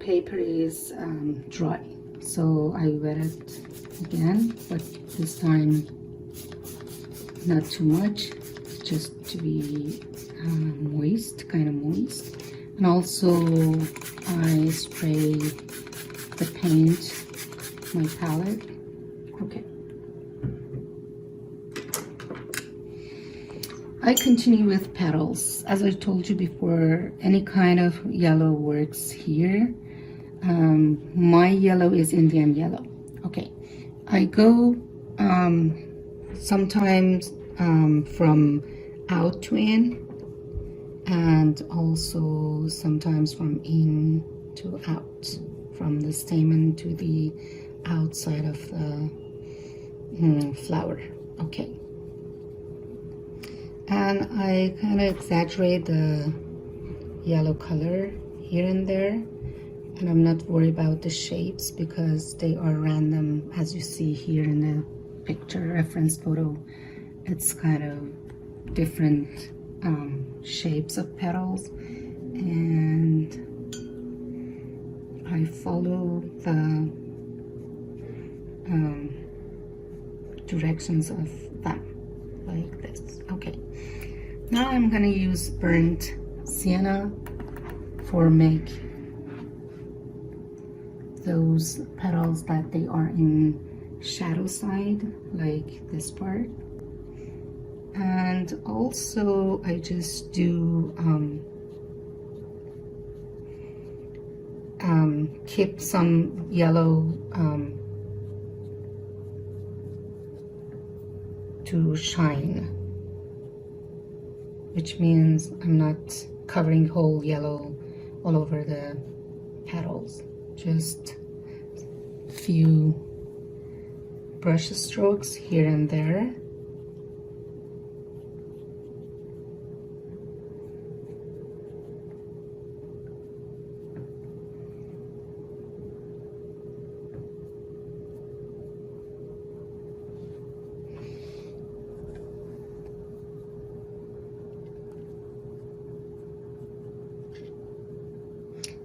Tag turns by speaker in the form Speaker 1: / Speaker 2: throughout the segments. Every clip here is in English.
Speaker 1: paper is dry, so I wet it again, but this time not too much, just to be moist, kind of moist. And also I spray the paint, my palette. Okay. I continue with petals. As I told you before, any kind of yellow works here. My yellow is Indian yellow. Okay, I go sometimes from out to in, and also sometimes from in to out, from the stamen to the outside of the flower. Okay. And I kind of exaggerate the yellow color here and there, and I'm not worried about the shapes because they are random, as you see here in the picture reference photo. It's kind of different shapes of petals, and I follow the directions of them like this. Okay, now I'm gonna use burnt sienna for make those petals that they are in shadow side, like this part. And also I just do keep some yellow to shine, which means I'm not covering whole yellow all over the petals, just few brush strokes here and there.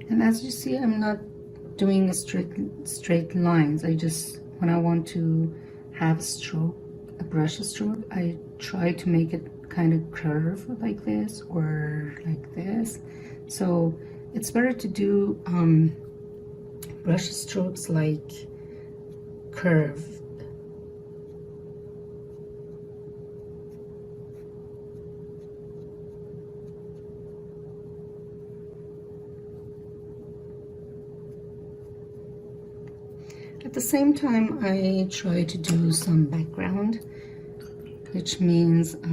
Speaker 1: And as you see, I'm not doing a straight lines. I just, when I want to have a brush stroke, I try to make it kind of curve like this or like this. So it's better to do brush strokes like curve. At the same time, I try to do some background, which means I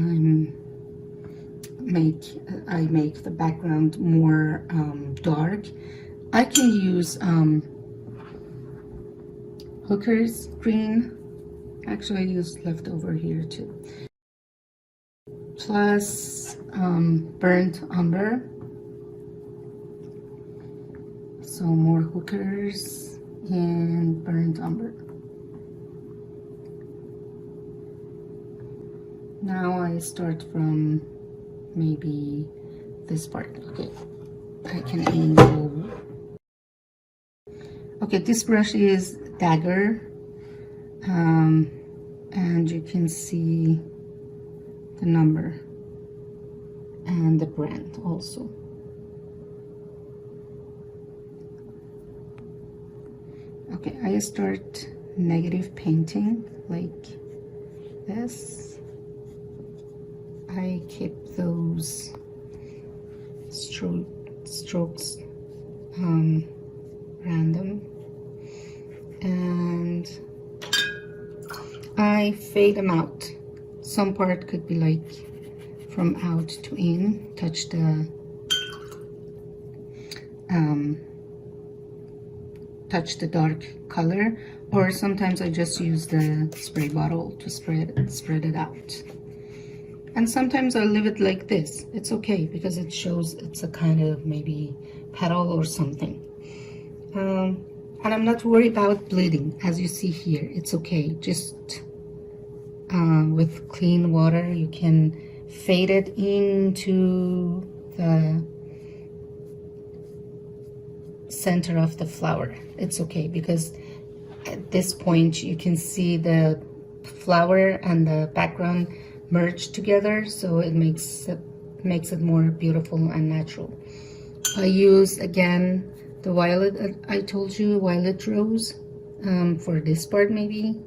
Speaker 1: make the background more dark. I can use Hooker's green. Actually, I used leftover here too. Plus burnt umber. So more Hooker's and burnt umber. Now I start from maybe this part. Okay, I can angle. Okay, this brush is Dagger, and you can see the number and the brand also. Okay, I start negative painting like this. I keep those strokes random, and I fade them out. Some part could be like from out to in, touch the dark color, or sometimes I just use the spray bottle to spread it out. And sometimes I'll leave it like this. It's okay because it shows it's a kind of maybe petal or something. And I'm not worried about bleeding, as you see here. It's okay. Just with clean water, you can fade it into the center of the flower. It's okay, because at this point you can see the flower and the background merge together, so it makes it more beautiful and natural. I use again the violet, I told you, violet rose, for this part. Maybe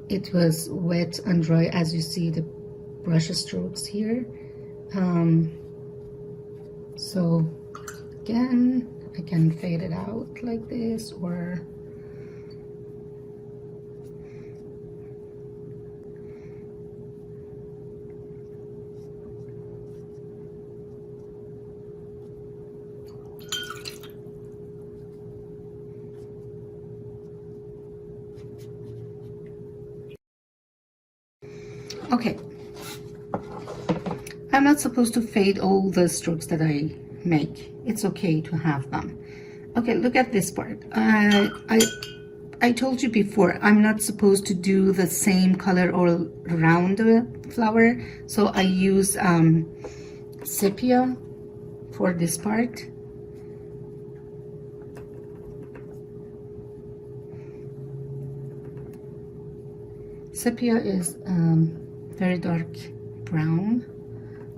Speaker 1: it was wet and dry, as you see the brush strokes here. So again, I can fade it out like this, or okay. I'm not supposed to fade all the strokes that I make. It's okay to have them. Okay, look at this part. I told you before, I'm not supposed to do the same color all around the flower, so I use sepia for this part. Sepia is very dark brown,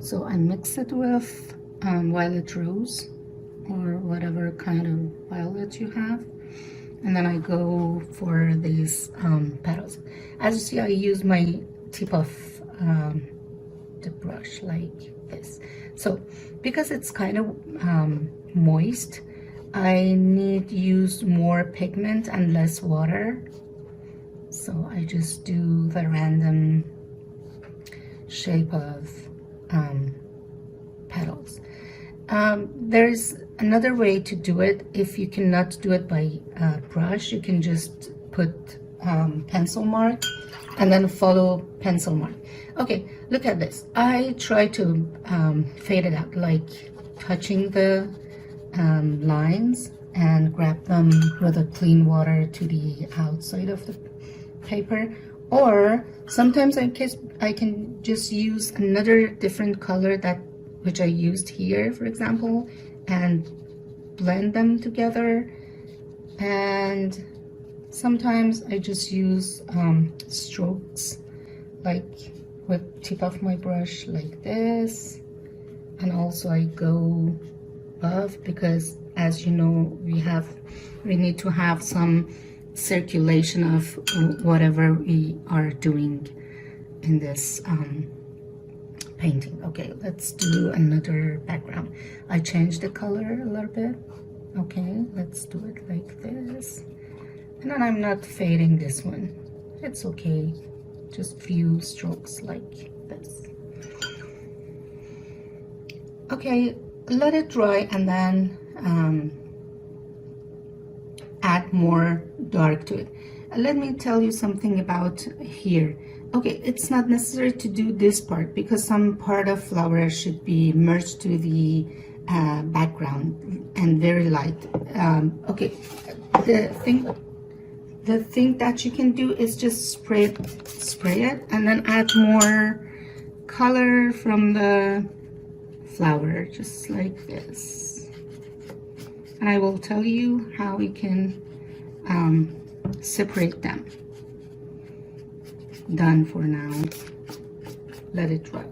Speaker 1: so I mix it with violet rose, or whatever kind of violet you have, and then I go for these petals. As you see, I use my tip of the brush like this. So because it's kind of moist, I need to use more pigment and less water. So I just do the random shape of petals. There's another way to do it. If you cannot do it by brush, you can just put pencil mark and then follow pencil mark. Okay, look at this. I try to fade it out, like touching the lines, and grab them with a clean water to the outside of the paper. Or sometimes I can just use another different color which I used here, for example, and blend them together. And sometimes I just use strokes, like with tip of my brush like this, and also I go above, because as you know, we need to have some circulation of whatever we are doing in this painting. Okay, let's do another background. I changed the color a little bit. Okay, let's do it like this. And then I'm not fading this one. It's okay, just few strokes like this. Okay, let it dry, and then add more dark to it. Let me tell you something about here. Okay, it's not necessary to do this part, because some part of flower should be merged to the background and very light. Okay, the thing that you can do is just spray it and then add more color from the flower, just like this. And I will tell you how we can separate them. Done for now. Let it dry.